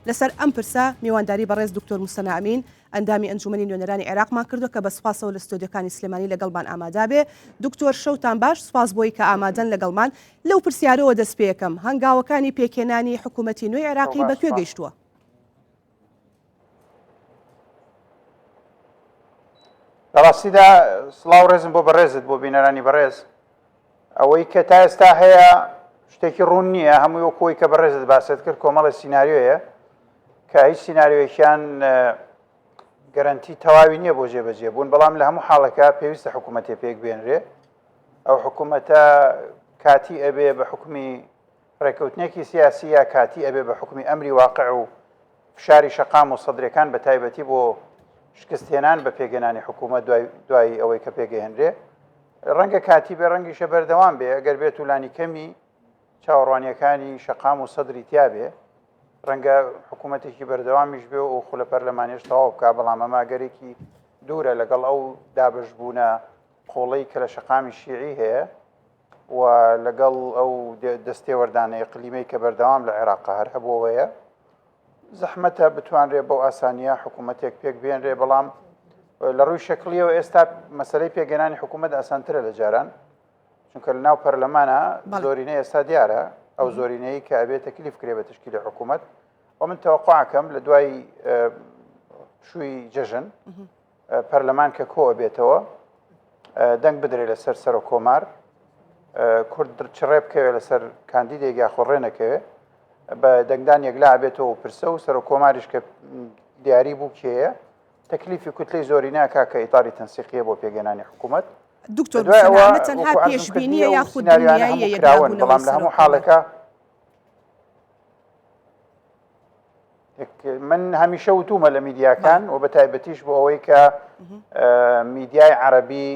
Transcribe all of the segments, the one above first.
لەسەر ئەم پرسە میوانداری بەڕێز دکتۆر موسەنا ئەمین ئەندامی ئەنجومەنی نوێنەرانی عێراقمان کردو کە بە سوپاسەوە لە ستۆدیۆکانی سلێمانی لەگەڵمان ئامادا بێ. دکتۆر شەوتان باش، سوپاس بۆی کە ئامادەن لەگەڵمان. لەو پرسیارەوە دەست پێ یەکەم، هەنگاوەکانی پێکێنانی حکوومەتی نوێی عێراقی بەکوێ گەیشتووە؟ بەڕاستیدا سڵاو ڕێزم بۆ بەڕێزت بۆ بینەرانی بەڕێز. ئەوەی کە تا ئێستا هەیە شتێکی ڕوون نییە، هەمووی وەکۆی کە بەڕێزت باست کرد کۆمەڵی سیناریۆیە کە هیچ سیناریۆیەکیان گەرانتی تەواوی نییە بۆ جێبەجێ بوون، بەڵام لە هەموو حاڵەکە پێویستە حکوومەتێ پێک بێنرێ. ئەو حکوومەتە کاتی ئەبێ بە حکومی ڕێکەوتنێکی سیاسی یا کاتی ئەبێ بە حکومی ئەمری واقع و فشاری شەقام و سەدرەکان بە تایبەتی بۆ شکستێنان بە پێگەنانی حکوومەت دوای ئەوەی کە پێگەهێنرێ. ڕەنگە کاتی بێ ڕەنگیشە بەردەوام بێ، ئەگەر بێت وڵانی کەمی چاوەڕوانیەکانی شەقام و سەدری تیا بێ، ڕەنگە حکوومەتێکی بەردەوامیش بێ و خولە پەرلەمانیش تەواو بکە، بەڵام ئەماگەرێکی دوورە لەگەڵ ئەو دابشبوونە قۆڵەی کە لە شەقامی شیعی هەیە و لەگەڵ ئەو دەستێوەردانە ئیقلیمەی کە بەردەوام لە عێراقا هەر هەبووەیە. زەحمەتە بتوانرێ بەو ئاسانیە حکوومەتێک پێک بێنرێ، بەڵام لە ڕووی شەکلیەوە ئێستا مەسەلەی پێگەنانی حکوومەت ئاسانترە لە جاران، چونکە لە ناو پەرلەمانە زۆرینەی ئێستا دیارە، ئەو زۆرینەی کە ئەبێت تەکلیف کرێ بە تشکیلی حکوومەت. و من تەوەقوعەکەم لە دوای شووی جەژن پەرلەمان کە کۆ ئەبێتەوە دەنگ بدرێ لەسەر سەر و کۆمار، کورد چڕێ بکەوێت لەسەر کاندیدێک یا خۆڕێ نەکەوێت، بە دەنگدان یەکلا ئەبێتەوە پرسە و سەر و کۆماریش کە دیاری بوو کێیە تەکلیفی کوتلەی زۆری ناکا کە ئیتاری تەنسیقیە بۆ پێگەنانی حکوومەت. دکتۆر موسەنا تەنها پێشبینیە یاخود دنیاییە یەکلابوون، بەڵام لە هەموو حاڵەکە من هەمیشە وتومە لە میدیاکان و بە تایبەتیش بۆ ئەوەی کە میدیای عەرەبی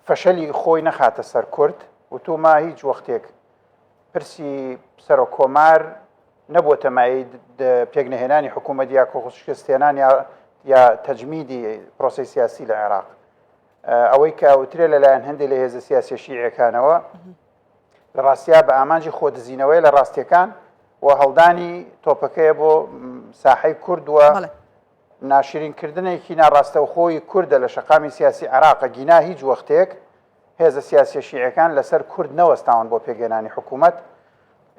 فەشەلی خۆی نەخاتە سەر کورد، وتومە هیچ وەختێک پرسی سەر و کۆمار نەبووە تەمایی پێکنەهێنانی حکوومەت یا کۆخشکستێنان یا تەجمیدی پرۆسی سیاسی لە عێراق. ئەوەی کە ئەوترێ لەلایەن هەندێک لە هێزە سیاسی شیعیەکانەوە لە ڕاستیا بە ئامانجی خۆدزینەوەی لە ڕاستیەکان و هەڵدانی تۆپەکەیە بۆ ساحەی کورد و ناشرینکردنێکی ناڕاستەوخۆی کوردە لە شەقامی سیاسی عێراق. گینا هیچ وەختێک هێزە سیاسی شیعیەکان لەسەر کورد نەوەستاون بۆ پێگەێنانی حکوومەت.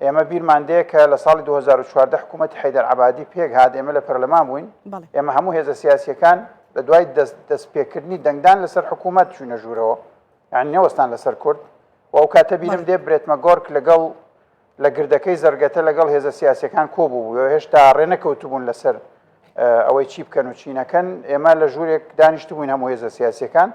ئێمە بیرمان دێ کە لە ساڵی 2014 حکوومەت حەیدەر عەبادی پێک هات، ئێمە لە پەرلەمان بووین، ئێمە هەموو هێزە سیاسیەکان لە دوای دەستپێکردنی دەنگدان لەسەر حکوومەت چوونە ژوورەوە، یعنی نەوەستان لەسەر کورد. و ئەو کاتە بیرم دێ برێتمە گۆرک لەگەڵ لە گردەکەی زەرگەتە لەگەڵ هێزە سیاسیەکان کۆبوو، هێشتا ڕێنەکەوتبوون لەسەر ئەوەی چی بکەن و چی نەکەن. ئێمە لە ژوورێک دانیشتبووین هەموو هێزە سیاسیەکان،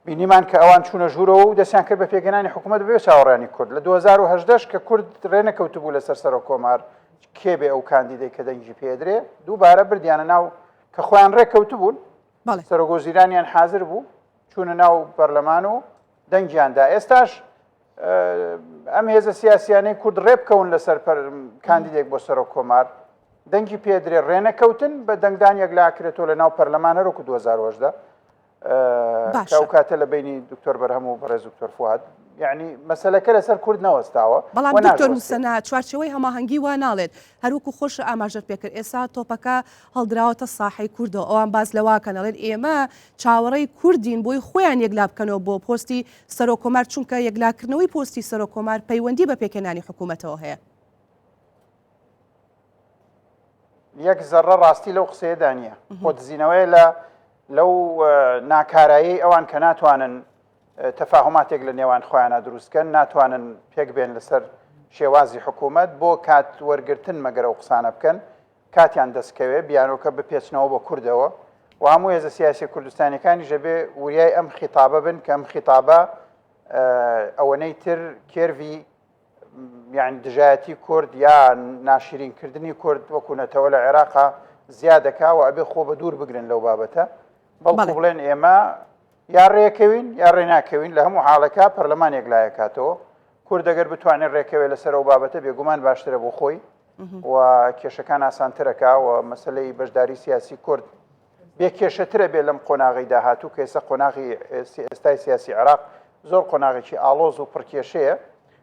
بینیمان کە ئەوان چوونە ژوورەوە و دەستیان کرد بە پێگەنانی حکوومەت بێ چاوەڕێنی کورد. لە 2018 کە کورد ڕێنەکەوتبوو لەسەر سەر و کۆمار کێبێ ئەو کاندیدەی کە دەنگی پێدرێ، دووبارە بردیانە ناو کە خۆیان ڕێکەوتبوون، سەرۆگۆزیرانیان حاضر بوو، چوونە ناو پەرلەمان و دەنگیاندا. ئێستاش ئەم هێزە سیاسیانەی کورد ڕێبکەون لەسەر کاندیدێک بۆ سەر و کۆمار دەنگی پێدرێ ڕێنەکەوتن بە دەنگدان یەکلاکرێتەوە لە ناو پەرلەمان هەروەکو 2018 ئەو کاتە لە بینی دکتۆر بەرهەم و بەڕێز دکتۆر فواد، یعنی مەسەلەکە لەسەر کورد نەوەستاوە. بەڵام دکتۆر موسەنا چوارچەوەی هەماهەنگی وا ناڵێت، هەروەکو خۆش ئاماژەت پێکرد ئێستا تۆپەکە هەڵدراوەتە ساحەی کوردەوە، ئەوان باز لەواکەن ئەڵێن ئێمە چاوەڕێی کوردین بۆی خۆیان یەکلا بکەنەوە بۆ پۆستی سەر و کۆمار، چونکە یەکلاکردنەوەی پۆستی سەر و کۆمار پەیوەندی بە پێکێنانی حکوومەتەوە هەیە. یەک زەڕە ڕاستی لەو قسەیەدا نییە، خۆدزینەوەی لەو ناکارایی ئەوان کە ناتوانن تەفاهماتێک لە نێوان خۆیانە دروستکەن، ناتوانن پێک بێن لەسەر شێوازی حکوومەت بۆ کات وەرگرتن مەگەر ئەو قسانە بکەن، کاتیان دەستکەوێ بیانۆکە بپێچنەوە بۆ کوردەوە و هەموو هێزە سیاسی کوردستانیەکانی ژەبێ وریای ئەم خیتابە بن کە ئەم خیتابە ئەوەنەی تر کێروی یعنی دژایەتی کورد یا ناشرینکردنی کورد وەکوونەتەوە لە عێراقا زیادەکا و ئەبێ خۆ بە دوور بگرن لەو بابەتە، بەڵکو بڵێن ئێمە یا ڕێکەوین یا ڕێناکەوین. لە هەموو حاڵەکە پەرلەمان یەکلایەکاتەوە، کورد ئەگەر بتوانێت ڕێکەوێت لەسەر ئەو بابەتە بێگومان باشترە بۆ خۆی و کێشەکان ئاسانترەکە و مەسلەی بەشداری سیاسی کورد بێ کێشەترە بێ لەم قۆناغی داهاتوو کە ئێستا قۆناغی ئێستای سیاسی عێراق زۆر قۆناغێکی ئاڵۆز و پڕکێشەیە،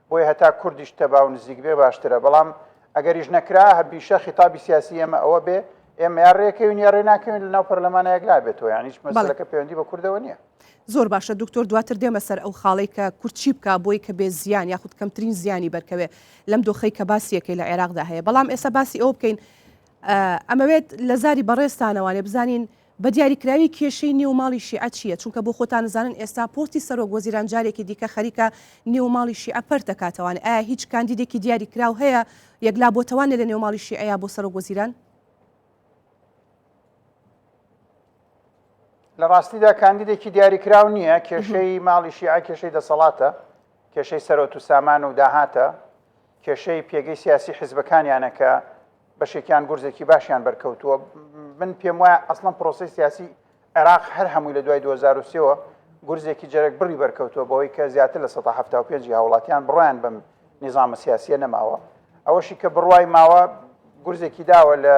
بۆیە هەتا کوردیش تەبا و نزیک بێ باشترە. بەڵام ئەگەریش نەکرا هەبیشە خیتابی سیاسی ئێمە ئەوە بێ ئێمە یا ڕێکەوین یا ڕێ ناکەوین لە ناو پەرلەمانە یەکلا بێتەوە یانیش مەسەلەکە پەیوەندی بە کوردەوە نییە. زۆر باشە دکتۆر دواتر دێمە سەر ئەو خاڵی کە کورد چی بکە بۆی کە بێ زیان یاخود کەمترین زیانی بەرکەوێ لەم دۆخەی کە باسیەکەی لە عێراقدا هەیە. بەڵام ئێستا باسی ئەوە بکەین ئەمەوێت لە زاری بەڕێستانەوانێ بزانین بە دیاریکراوی کێشەی نێوماڵی شیعە چییە؟ چونکە بۆ خۆتان نزانن ئێستا پۆستی سەرۆک وەزیران جارێکی دیکە خەریکە نێوماڵی شیعە پەر دەکاتەوانێت. ئایا هیچ کاندیدێکی دیاریکراو هەیە یەکلا بۆتەوانێت لە نێوماڵی شیعەیە بۆ سەرۆک وەزیران؟ لە ڕاستیدا کاندیدێکی دیاریکراو نییە. کێشەی ماڵی شیعە کێشەی دەسەڵاتە، کێشەی سەرۆت و سامان و داهاتە، کێشەی پێگەی سیاسی حیزبەکانیانە کە بەشێکیان گورزێکی باشیان بەرکەوتووە. من پێم وایە ئەسڵەن پرۆسی سیاسی عێراق هەر هەمووی لە دوای 2023ەوە گورزێکی جەرەک بڕی بەرکەوتووە بەوەی کە زیاتر لە 75 هاوڵاتیان بڕیان بەم نیزامە سیاسیە نەماوە. ئەوەشی کە بڕوای ماوە گورزێکی داوە لە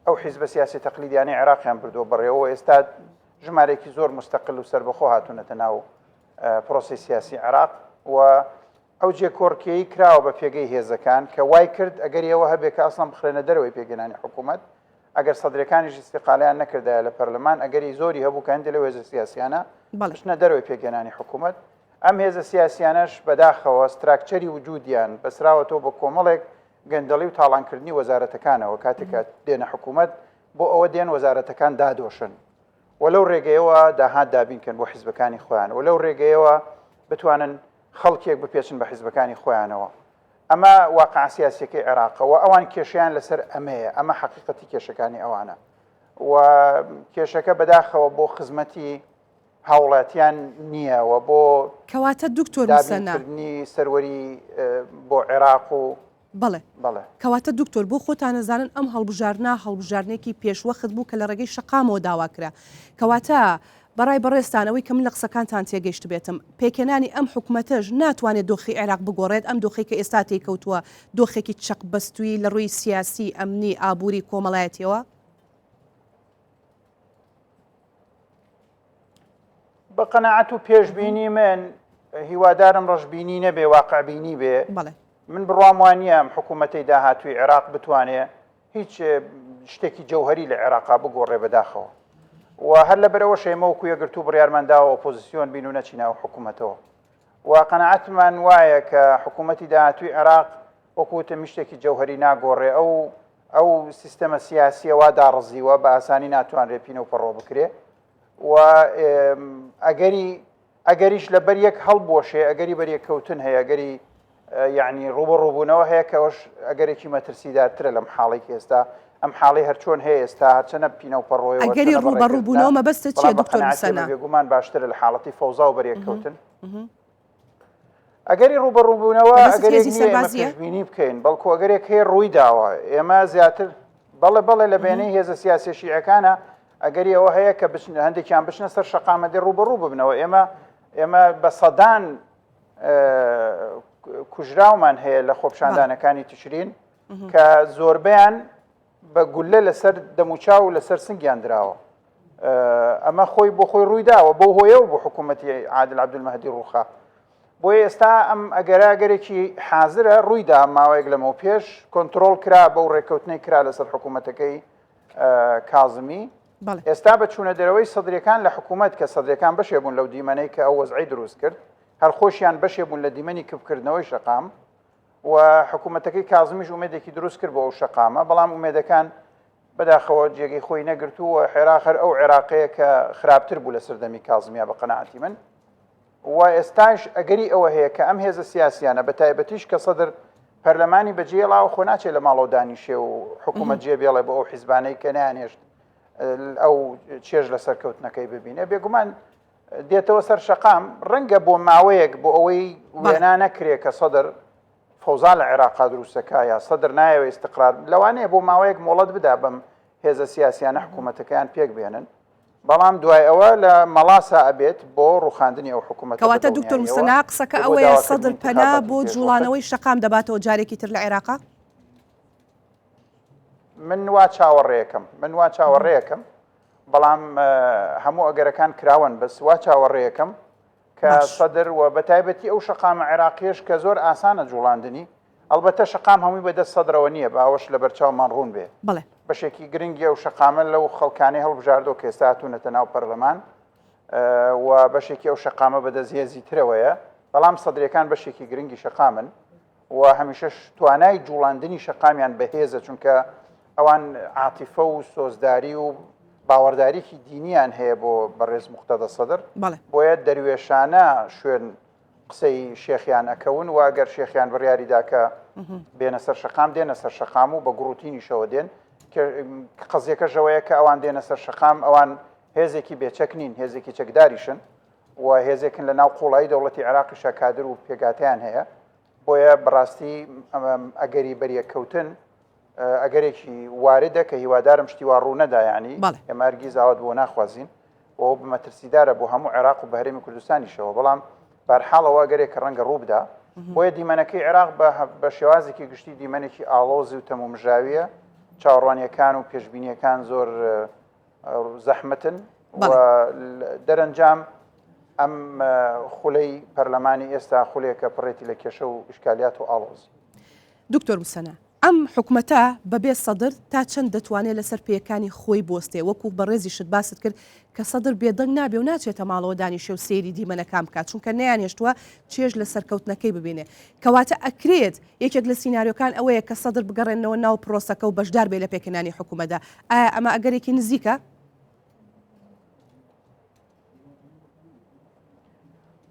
ئەو حیزبە سیاسی تەقلیدیانەی عێراقیان بردووە بڕێەوە. ئێستا ژمارێکی زۆر مستەقل و سەربەخۆ هاتوونەتە ناو پرۆسی سیاسی عێراق و ئەو جێکۆڕکێی کراوە بە پێگەی هێزەکان کە وای کرد ئەگەر ئەوە هەبێت کە ئەسڵان بخرێنە دەرەوەی پێگەنانی حکوومەت ئەگەر سەدرەکانیش استیقالیان نەکردایە لە پەرلەمان ئەگەری زۆری هەبوو کە هەندێک لە هێزە سیاسیانە بچنە دەرەوەی پێگەنانی حکوومەت. ئەم هێزە سیاسیانەش بەداخەوە ستراکچەری وجودیان بەسراوەتەوە بە کۆمەڵێک گەندەڵی و تاڵانکردنی وەزارەتەکانەوە کاتێکە دێنە حکوومەت بۆ ئەوە دێن وەزارەتەکان دادۆشن و لەو ڕێگەیەوە داهات دابینکەن بۆ حیزبەکانی خۆیان و لەو ڕێگەیەوە بتوانن خەڵکێک بپێچن بە حیزبەکانی خۆیانەوە. ئەمە واقع سیاسیەکەی عێراقەوە ئەوان کێشیان لەسەر ئەمەیە، ئەمە حەقیقەتی کێشەکانی ئەوانە و کێشەکە بەداخەوە بۆ خزمەتی هاوڵاتیان نییەوە بۆ کەواتە دکتۆر موسەنا سەروەری بۆ عێراق و بەڵێ کەواتە دکتۆر بۆ خۆتان نەزانن ئەم هەڵبژارنا هەڵبژارنێکی پێشوەخت بوو کە لە ڕێگەی شەقامەوە داواکرا. کەواتە بەڕای بەڕێستانەوەی کە من لە قسەکانتان تێگەیشت بێتم پێکێنانی ئەم حکوومەتەش ناتوانێت دۆخی عێراق بگۆڕێت. ئەم دۆخی کە ئێستا تێکەوتووە دۆخێکی چەق بەستووی لە ڕووی سیاسی ئەمنی ئابووری کۆمەڵایەتیەوە. بە قەناعەت و پێشبینی من هیوادارم ڕەشبینی نەبێ واقعبینی بێ. من بڕوام وانە ئەم حکوومەتەی داهاتووی عێراق بتوانێت هیچ شتێکی جەوهەری لە عێراقا بگۆڕێ بەداخەوە و هەر لەبەرەوە شەیمەوەکو یەگرتو بڕیارمەنداوە ئۆپۆزیسیۆن بین و نەچیناوە حکوومەتەوە و قەناعەتمان وایە کە حکوومەتی داهاتووی عێراق وەکوتە شتێکی جەوهەری ناگۆڕێ ئەو سیستەمە سیاسیەوە داڕزیوە بە ئاسانی ناتوانرێ پینە و پەڕۆ بکرێ و ئەگەریش لەبەر یەک هەڵبۆشێ ئەگەری بەریەکەوتن هەیە ئەگەری یعنی ڕوبەڕووبوونەوە هەیە کە ئەوش ئەگەرێکی مەترسیدارترە لەم حاڵێکی ئێستا ئەم حاڵی هەرچۆن هەیە ئێستا هەرچەنە پینە و پەڕۆی ئەگەری ڕوبەڕووبوونەوە مەبەستە چیە دکتۆر موسەنا؟ بێگومان باشترە لە حاڵەتی فەوزا و بەریەکەوتن. ئەگەری ڕوبەڕووبوونەوە ئەگەرێک پێشبینی بکەین بەڵکو ئەگەرێک هەیە ڕووی داوە ئێمە زیاتر بەڵێ لە بینەی هێزە سیاسی شیعەکانە ئەگەری ئەوە هەیە کە هەندێکیان بچنە سەر شەقامەتی ڕوبەڕوو ببنەوە. ئێمە بە سەدان کوژراومان هەیە لە خۆپشاندانەکانی تشرین کە زۆربیان بە گولە لەسەر دەموچاو و لەسەر سنگیان درراوە. ئەمە خۆی بۆ خۆی ڕوویداوە بۆ هۆیە و بۆ حکوومەتی عادل عەبدولمەهدی ڕووخا. بۆیە ئێستا ئەم ئەگەراگەرێکی حازرە ڕوویدا ماوەیەک لەمەوە پێش کۆنتترۆل کرا بەو ڕێکەوتنەی کرا لەسەر حکوومەتەکەی کازمی. ئێستا بە چوونە دەرەوەی سەدرەکان لە حکوومەت کە سەدرەکان بەشێ بوون لەو دیمەنەی کە ئەو وەزعی دروست کرد هەر خۆشیان بەشێ بوون لە دیمەنی کفکردنەوەی شەقام و حکوومەتەکەی کازمیش ئومێدێکی دروست کرد بۆ ئەو شەقامە بەڵام ئومێدەکان بەداخەوە جێگەی خۆی نەگرتووە عێراق ئەو عێراقەیە کە خراپتر بوو لە سەردەمی کازمیا بە قەناعەتی من و ئێستاش ئەگەری ئەوە هەیە کە ئەم هێزە سیاسیانە بە تایبەتیش کە سەدر پەرلەمانی بەجێڵاوە خۆ ناچێت لە ماڵەوە دانیشێ و حکوومەت جێ بێڵێ بۆ ئەو حیزبانەی کە نانێشت ئەو چێژ لە سەرکەوتنەکەی ببینێ بێگومان دێتەوە سەر شەقام ڕەنگە بۆ ماوەیەک بۆ ئەوەی وێنا نەکرێ کە سەدر فەوزا لە عێراقا دروستەکە یا سەدر نایەوە ئیستقرار لەوانەیە بۆ ماوەیەک مۆڵەت بدا بەم هێزە سیاسیانە حکوومەتەکەیان پێک بێنن بەڵام دوای ئەوە لە مەڵاسا ئەبێت بۆ ڕوخاندنی ئەو حکوومەت. کەواتە دکتۆر موسەنا قسەکە ئەوەیە سەدر پەنا بۆ جوڵانەوەی شەقام دەباتەوە جارێکی تر لە عێراقا؟ من وا چاوەڕێیەکەم بەڵام هەموو ئەگەرەکان کراون بەس وا چاوەڕێیەکەم کە سەدر و بە تایبەتی ئەو شەقامە عێراقیش کە زۆر ئاسانە جوڵاندنی ئەلبەتە شقام هەمووی بەدەست سەدرەوە نییە باوەش لە بەرچاومان ڕوون بێ بڵێ بەشێکی گرنگی ئەو شقامە لەو خەڵکانی هەڵبژاردۆ کە ئێستا هاتوونەتە ناو پەرلەمان و بەشێکی ئەو شقامە بەدەستهێزی ترەوەیە بەڵام سەدرەکان بەشێکی گرنگی شقامن و هەمیشەش توانای جوڵاندنی شقامیان بەهێزە چونکە ئەوان عاتیفە و سۆزداری و باوەڕداریکی دینیان هەیە بۆ بەڕێز موقتەدە سەدر بۆیە دەروێشانە شوێن قسەی شێخیان ئەکەون و ئەگەر شێخیان بڕیاریدا کە بێنە سەر شقام دێنە سەر شقام و بە گروتینیشەوە دێن قەزیەکەشەوەیە کە ئەوان دێنە سەر شقام ئەوان هێزێکی بێچەک نین هێزێکی چەکداریشن و هێزێکن لە ناو قوڵایی دەوڵەتی عێراقیشە کادر و پێگاتیان هەیە بۆیە بەڕاستی ئەگەری بەریەکەوتن ئەگەرێکی واردە کە هیوادارم شتی وا ڕوو نەدایانی ئێمە هەرگیز ئاوات بۆ ناخوازیین و ئەو بمەترسیدارە بۆ هەموو عێراق و بە هەرێمی کوردستانیشەوە بەڵام بەرحاڵەوە ئەگەرێک کە ڕەنگە ڕوو بدا بۆیە دیمەنەکەی عێراق بە شێوازێکی گشتی دیمەنێکی ئاڵۆزی و تەمومژاویە چاوەڕوانیەکان و پێشبینیەکان زۆر زەحمەتن و دەرەنجام ئەم خولەی پەرلەمانی ئێستا خولێکە پڕێتی لە کێشە و ئیشکالیات و ئاڵۆزی دکتۆر موسەنە ئەم حکوومەتە بەبێ سەدر تا چەند دەتوانێت لەسەر پێیەکانی خۆی بۆستێ وەکو بەڕێزی شت باست کرد کە سەدر بێدەنگ نابێ و ناچێتە ماڵەوە دانیشێ و سێری دیمەنەکان بکات چونکە نەیانێشتووە چێژ لە سەرکەوتنەکەی ببینێ کەواتە ئەکرێت یەکێک لە سیناریۆکان ئەوەیە کە سەدر بگەڕێنەوە ناو پرۆسەکە و بەشدار بێ لە پێکەنانی حکوومەتدا ئایا ئەمە ئەگەرێکی نزیکە؟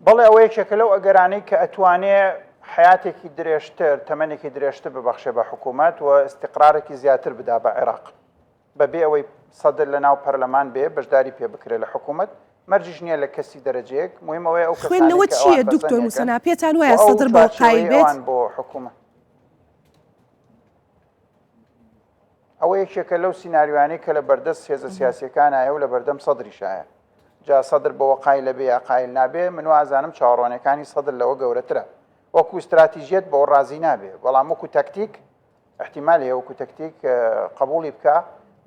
بەڵێ ئەوە یەکێکە لەو ئەگەرانەی کە ئەتوانێت حیاتێکی درێژتر تەمەنێکی درێژتر ببەخشێ بە حکوومەت و استقرارێکی زیاتر بدا بە عێراق بەبێ ئەوەی سەدر لە ناو پەرلەمان بێ بەشداری پێ بکرێت لە حکوومەت مەرجیش نییە لە کەسی دەرەجەیەک مهمەوەی ئەو خوێندنەوە چییە دکتۆر موسەنا پێتان وایە سەدر بۆ قایل بێت بۆ حکوومەت ئەوە یەکێکە لەو سیناریوانەی کە لە بەردەست هێزە سیاسیەکانایە و لە بەردەم سەدریشایە جا سەدر بەوە قایلە بێ یا قایل نابێ من وازانم چاوەڕوانەکانی سەدر لەوە گەورەترە وەکو استراتیژیت بۆ ڕازی نابێ بەڵام وەکو تەکتیک احتیمالی وەکو تەکتیک قبولی بکە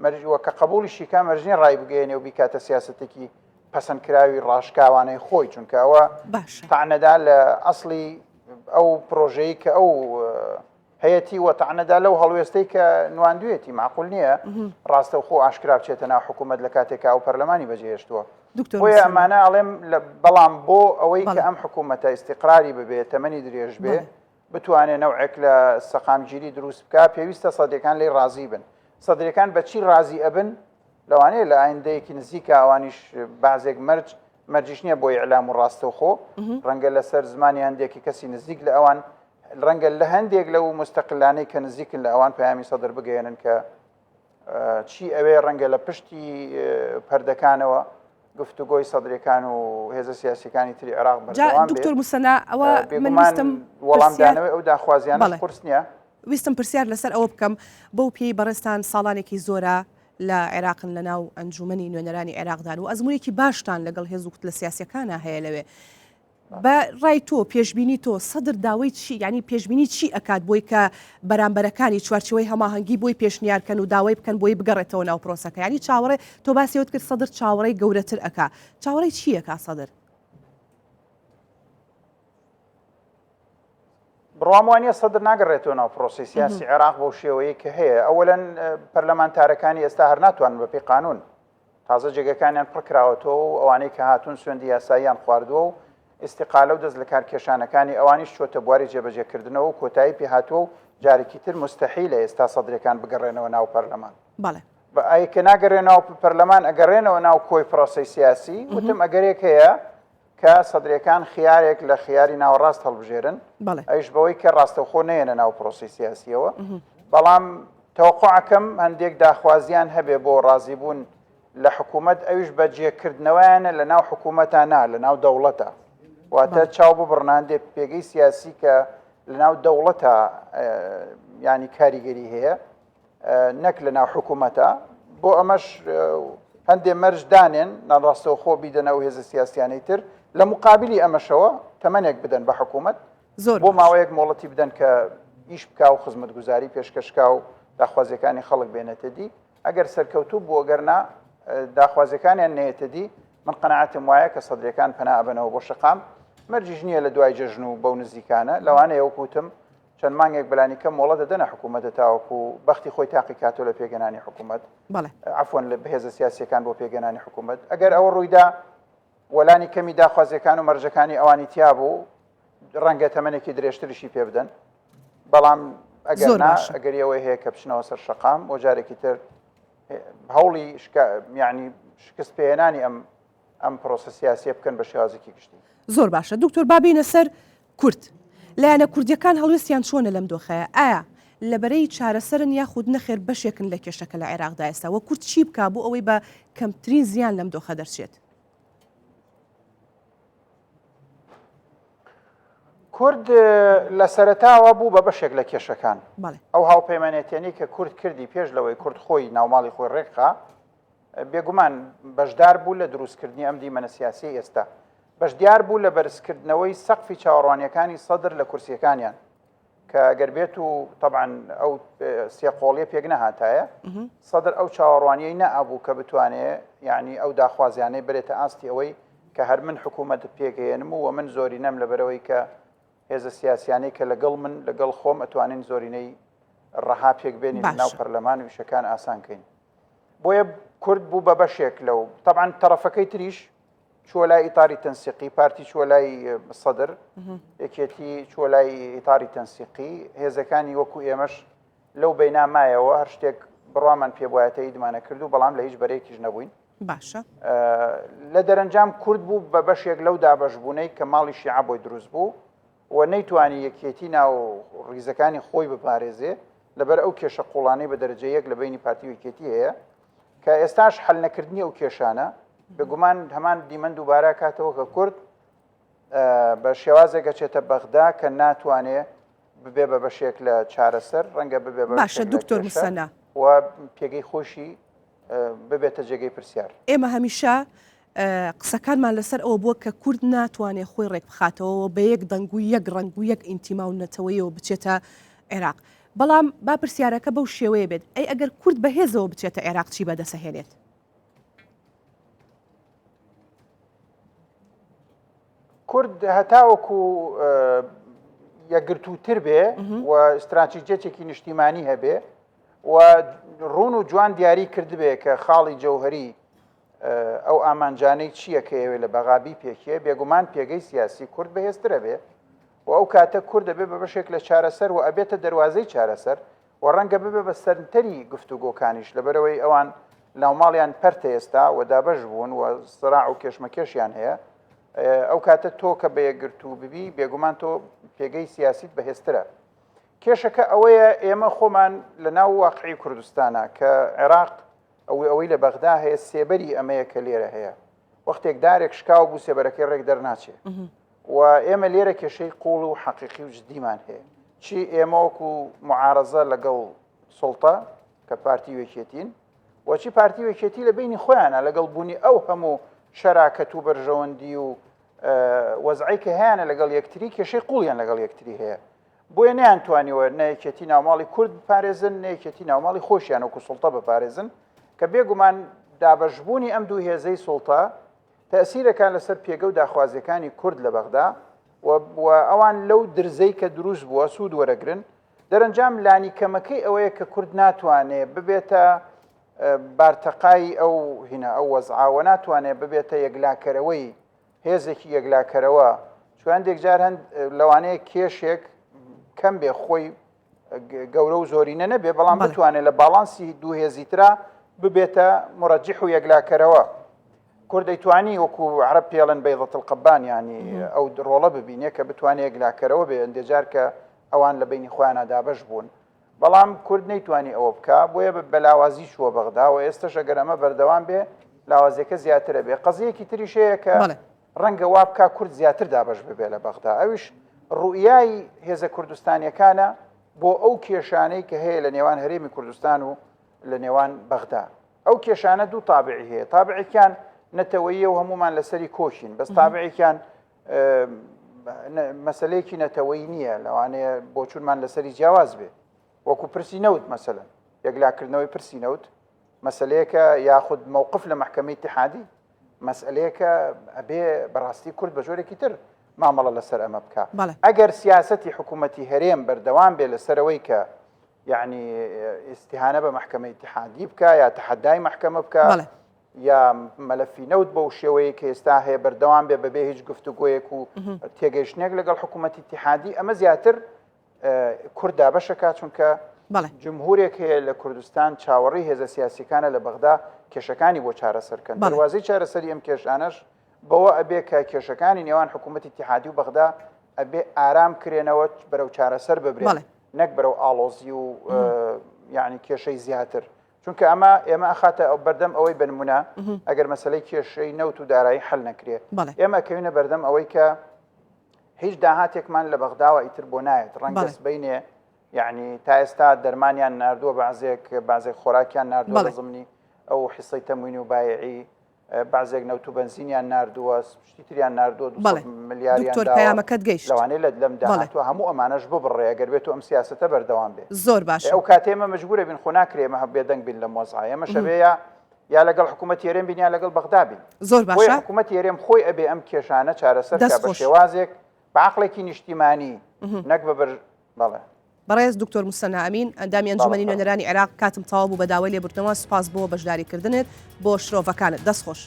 مەرجووە کە قبولیشی کا مەرجنی ڕای بگەێنێ و بیکاتە سیاسەتێکی پەسەندکراوی ڕاشکاوانەی خۆی چونکە ئەوە تەعنەدا لە ئەسڵی ئەو پرۆژەی کە ئەو هەیەی وە تەعنەدا لەو هەڵوێستەی کە نواندوێتی معقول نییە ڕاستە و خۆ ئاشکرا بچێتە ناو حکوومەت لە کاتێکا و پەرلەمانی بەجێهێشتووە بۆیە ئەمانە ئەڵێم بەڵام بۆ ئەوەی کە ئەم حکوومەتە استقراری ببێت تەمەنی درێژ بێ بتوانێت نەوعێک لە سەقامگیری دروست بکە پێویستە سەدرەکان لێی ڕازی بن سەدرەکان بەچی ڕازی ئەبن لەوانەیە لە ئایندەیەکی نزیکە ئەوانیش بازێک مەرجیش نییە بۆی ئەعلام و ڕاستەوخۆ ڕەنگە لەسەر زمانی هەندێکی کەسی نزیک لە ئەوان ڕەنگە لە هەندێک لەو مستەقلانەی کە نزیکن لە ئەوان پەیامی سەدر بگەێنن کە چی ئەوێ ڕەنگە لە پشتی پەردەکانەوە گفتوگۆی سەدرەکان و هێزە سیاسیەکانی تری عێراق بەردەوام بێت دکتۆر موسەنا ئەوە من وەڵامدانەوەی ئەو داخوازیانە قورس نییە ویستم پرسیار لەسەر ئەوە بکەم بەو پێی بەڕێستان ساڵانێکی زۆرە لە عێراقن لە ناو ئەنجومەنی نوێنەرانی عێراقدان و ئەزمونێکی باشتان لەگەڵ هێز و کتلە سیاسیەکانە هەیە لەوێ بە ڕای تۆ پێشبینی تۆ سەدر داوای چی ینی پێشبینی چی ئەکات بۆی کە بەرامبەرەکانی چوارچەوەی هەماهەنگی بۆی پێشنیارکەن و داوای بکەن بۆی بگەڕێتەوە ناو پرۆسەکە ینی چاوەڕێ تۆ باسیەوت کرد سەدر چاوەڕێی گەورەتر ئەکا چاوەڕێی چیەکە سەدر بڕواموانە سەدر ناگەڕێتەوە ناو پرۆسی سیاسی عێراق بۆ شێوەیە کە هەیە ئەوەن پەرلەمانتارەکانی ئێستا هەر ناتوان بەپی قانون تازە جێگەکانیان پڕکراوەتەوە و ئەوانەی کە هاتوون سوێندی یاساییان خواردووە و ئیستیقالە و دەست لە کارکێشانەکانی ئەوانیش چۆتە بواری جێبەجێکردنەوە و کۆتایی پێ هاتووە و جارێکی تر مستەحیلە ئێستا سەدرەکان بگەڕێنەوە ناو پەرلەمان بە ئایکە ناگەڕێنەوە پەرلەمان ئەگەڕێنەوە ناو کۆی پرۆسی سیاسی وتم ئەگەرێک هەیە کە سەدرەکان خیارێک لە خیاری ناوەڕاست هەڵبژێرن ئەوش بەوەی کە ڕاستەوخۆ نێنە ناو پرۆسی سیاسیەوە بەڵام تەوقعەکەم هەندێک داخوازیان هەبێ بۆ ڕازیبوون لە حکوومەت ئەوش بەجێکردنەوەیانە لە ناو حکوومەتانە لە ناو دەوڵەتە واتە چاو ببڕناندێ پێگەی سیاسی کە لە ناو دەوڵەتە ینی کاریگەری هەیە نەک لە ناو حکوومەتە بۆ ئەمەش هەندێ مەرج دانێن ناڕاستەوە خۆ بیدەنە و هێزە سیاسیانەی تر لە مقابلی ئەمەشەوە تەمەنێک بدەن بە حکوومەت بۆ ماوەیەک مۆڵەتی بدەن کە ئیش بکا و خزمەتگوزاری پێشکەشکا و داخوازیەکانی خەڵک بێنێتە دی ئەگەر سەرکەوتوو بۆ گەرنا داخوازیەکانیان نێتە دی من قەنەعەتم وایە کە سەدرەکان پەنا ئەبنەوە بۆ شقام مەرجیش نییە لە دوای جەژن و بەو نزیکانە لەوانەیە وەکوتم چەند مانگێک بەلانی کەم مۆڵە دەدەنە حکوومەتە تاوەکو بەختی خۆی تاقی کاتۆ لە پێگەنانی حکوومەت عفوان لە بەهێزە سیاسیەکان بۆ پێگەنانی حکوومەت ئەگەر ئەوە ڕوویدا وەلانی کەمی داخوازیەکان و مەرجەکانی ئەوانی تیا بوو ڕەنگە تەمەنێکی درێژتریشی پێ بدەن بەڵام ئەگەر ئەوەی هەیە کە بچنەوە سەر شەقام بۆ جارێکی تر هەوڵی یعنی شکست پێهێنانی ئەم پرۆسە سیاسیە بکەن بە شێوازێکی گشتی. زۆر باشە دکتۆر بابینە سەر کورد لایەنە کوردیەکان هەڵوێستیان چۆنە لەم دۆخەیە ئایا لەبەرەی چارەسەرن یاخود نەخێر بەشێکن لە کێشەکە لە عێراقدا ئێستا وە کورد چی بکا بوو ئەوەی بە کەمترین زیان لەم دۆخە دەرچێت؟ کورد لە سەرەتاوە بوو بە بەشێک لە کێشەکان ئەو هاوپەیمانێتێنی کە کورد کردی پێش لەوەی کورد خۆی ناوماڵی خۆی ڕێکخا بێگومان بەشدار بوو لە دروستکردنی ئەم دیمەنە سیاسی ئێستا بەشدار بوو لە بەرزکردنەوەی سەقفی چاوەڕوانیەکانی سەدر لە کورسیەکانیان کە ئەگەر بێت و طبعاً ئەو سێقۆڵیە پێک نەهاتایە سەدر ئەو چاوەڕوانیەی نەئابوو کە بتوانێت یعنی ئەو داخوازیانەی بێتە ئاستی ئەوەی کە هەر من حکوومەت پێگەێنم و من زۆری نەم لەبەرەوەی کە هێزە سیاسیانەی کە لەگەڵ من لەگەڵ خۆم ئەتوانین زۆرینەی ڕەها پێک بێنین ناو پەرلەمان و ویشەکان ئاسانکەین بۆیە کورد بوو بە بەشێک لەو طبعاً تەرەفەکەی تریش چوە لای ئیتاری تەنسیقی پارتی چوە لای سەدر یەکێتی چوە لای ئیتاری تەنسیقی هێزەکانی وەکو ئێمەش لەو بەینامایەوە هەر شتێک بڕوامان پێ بایەتە ئیدمانە کرد و بەڵام لە هیچ بەرەیەکیش نەبووین باشە لە دەرەنجام کورد بوو بە بەشێک لەو دابەشبوونەی کە ماڵی شیعە بۆی دروست بوو و نەیتوانی یەکێتی ناو ڕیزەکانی خۆی بپارێزێ لەبەر ئەو کێشە قوڵانەی بە دەرەجە یەک لە بینی پارتی و یەکێتی هەیە کە ئێستاش حل نەکردنی ئەو کێشانە بێگومان هەمان دیمەن دووبارە کاتەوە کە کورد بە شێوازێکە چێتە بەغدا کە ناتوانێ ببێ بە بەشێک لە چارەسەر ڕەنگە ببێ باشە دکتۆر مسەنا و پێگەی خۆشی ببێتە جێگەی پرسیار ئێمە هەمیشە قسەکانمان لەسەر ئەوە بووە کە کورد ناتوانێت خۆی ڕێک بخاتەوە بە یەک دەنگ و یەک ڕنگ و یەک ئینتیما و نەتەوەیەوە بچێتە عێراق بەڵام با پرسیارەکە بەو شێوەیە بێت ئەی ئەگەر کورد بەهێزەوە بچێتە عێراق چی بەدەسەهێنێت؟ کورد هەتاوەکو یەکگرتووتر بێ و استراتیجێتێکی نیشتیمانی هەبێ و ڕوون و جوان دیاری کردبێ کە خاڵی جەوهری ئەو ئامانجانەی چییە کە ئێوێ لە بەغابی پێکێ بێگومان پێگەی سیاسی کورد بەهێزترە بێ و ئەو کاتە کورد دەبێ بە بەشێک لە چارەسەر و ئەبێتە دەواازەی چارەسەر و ڕەنگە ببێ بە سەرتەری گفتوگۆکانیش لەبەرەوەی ئەوان ناوماڵیان پەرتە ئێستا و دابەش بوون و سراع و کێشمەکێشیان هەیە ئەو کاتە تۆ کە بە یەکگرتو ببی بێگومان تۆ پێگەی سیاسیت بەهێزترە کێشەکە ئەوەیە ئێمە خۆمان لە ناو واقعی کوردستانە کە عێراق ئەوەی لە بەغدا هەیە سێبەری ئەمەیە کە لێرە هەیە وەختێک دارێک شکاو بوو سێبەرەکەی ڕێک دەرناچێ و ئێمە لێرە کێشەی قوڵ و حەقیقی و جدیمان هەیە چی ئێمە وەکو معارەزە لەگەڵ سوڵتە کە پارتی وێکێتین وەچی پارتی وێکێتی لە بینی خۆیانە لەگەڵ بوونی ئەو هەموو شەراکەت و بەرژەوەندی و وەزعی کە هەیەە لەگەڵ یەکتری کێشەی قوڵیان لەگەڵ یەکتری هەیە بۆیە نەیانتوانیوە نەیەکێتی ناوماڵی کورد بپارێزن نەیەکێتی ناوماڵی خۆشیان وەکو سوڵتە بپارێزن کە بێگومان دابەشبوونی ئەم دوو هێزەی سوڵتە تەسیرەکان لەسەر پێگە و داخوازیەکانی کورد لە بەغدا و ئەوان لەو درزەی کە دروست بووە سوود وەرەگرن دەرەنجام لانی کەمەکەی ئەوەیە کە کورد ناتوانێت ببێتە بارتەقای ئەو هینە ئەو وەزعاوە ناتوانێت ببێتە یەکلاکەرەوەی هێزێکی یەکلاکەرەوە چوان دێکجار هەند لەوانەیە کێشێک کەم بێ خۆی گەورە و زۆرینە نەبێ بەڵام بتوانێت لە باڵانسی دوو هێزیترا ببێتە مڕەجیح و یەکلاکەرەوە کورد دەیتوانی وەکو عەرەب پێڵن بەیضەت القەبان ینی ئەو ڕۆڵە ببینێ کە بتوانێت یەکلاکەرەوە بێ ئەندێجار کە ئەوان لە بینی خۆیانە دابەش بوون بەڵام کورد نەیتوانی ئەوە بکە بۆیە بە لاوازی چووە بەغدا و ئێستش ئەگەر ئەمە بەردەوام بێ لاوازیەکە زیاترە بێ قەزیەکی تریشەیە کە ڕەنگە وا بکە کورد زیاتر دابەش ببێ لە بەغدا ئەویش ڕوئیای هێزە کوردستانیەکانە بۆ ئەو کێشانەی کە هەیە لە نێوان هەرێمی کوردستان و لە نێوان بەغدا ئەو کێشانە دوو تابعی هەیە تابعێکیان نەتەوەییە و هەمومان لەسەری کۆشین بەس تابعێکیان مەسلەیەکی نەتەوەی نییە لەوانەیە بۆ چونمان لەسەری جیاواز بێ وەکو پرسی نەوت مەسەلەن یەکلاکردنەوەی پرسی نەوت مەسلەیەکە یاخود مووقف لە محکەمەی اتحادی مەسئلەیەکە ئەبێ بەڕاستی کورد بە جۆرێکی تر مامەڵە لەسەر ئەمە بکە بەڵێ. ئەگەر سیاسەتی حکوومەتی هەرێم بەردەوام بێ لەسەرەوەی کە یعنی ئیسیهانە بە محکمە ئیتیحادی بکە یا تەحەدای محکمە بکە بەڵێ. یا مەلەفی نەوت بەو شێوەیە کە ئێستا هەیە بەردەوام بێ بەبێ هیچ گفتوگۆیەک و تێگەیشتنێک لەگەڵ حکوومەتی ئیتیحادی ئەمە زیاتر کوردا بەشەکە چونکە بەڵێ. جمهورێک هەیە لە کوردستان چاوەڕی هێزە سیاسیەکانە لە بەغدا کێشەکانی بۆ چارەسەرکەن دەواازەی چارەسەری ئەم کێشانەش بەوە ئەبێ کە کێشەکانی نێوان حکوومەتی ئیتیحادی و بەغدا ئەبێ ئارام کرێنەوە بەرەو چارەسەر ببرێن نەک بەرەو ئاڵۆزی و یعنی کێشەی زیاتر چونکە ئێمە ئەخاتە ئەو بەردەم ئەوەی بنمونە ئەگەر مەسلەی کێشەی نەوت و دارایی حل نەکرێت ئێمە کەوینە بەردەم ئەوەی کە هیچ داهاتێکمان لە بەغداوە ئیتر بۆ نایێت ڕەنگەس بینێ یعنی تا ئێستا دەرمانیان نردووە بەعزێک خۆراکیان نردووە لە زمانی ئەو حیسەی تەموینی و بایعی بعضێک نەوت و بنزینیان نردووە شتی تریان نردووە 200 ملیاریان پەیامەکەت گەیشت لەوانەیە لەم داهاتوە هەموو ئەمانەش ببڕێ ئەگەر بێت و ئەم سیاسەتە بەردەوام بێت زۆر باش ئەو کاتێمە مەجبورە بین خۆ ناکرێمە هەبێ دەنگ بین لە مۆزای ئەمە شەبەیە یا لەگەڵ حکوومەتی هێرێم بین یا لەگەڵ بەغدا بین زۆر باشە حکوومەتی هێرێم خۆی ئەبێ ئەم کێشانە چارەسەر بە شێوازێک بەعقلێکی نیشتیمانی نەک بەبەر بەڵێ بەڕێز دکتۆر موسەنا ئەمین ئەندامی ئەنجومەنی نوێنەرانی عێراق کاتم تەواو بوو بە داوای لێبوردنەوە سوپاس بۆ بەشداریکردنت بۆ شرۆڤەکانت دەستخۆش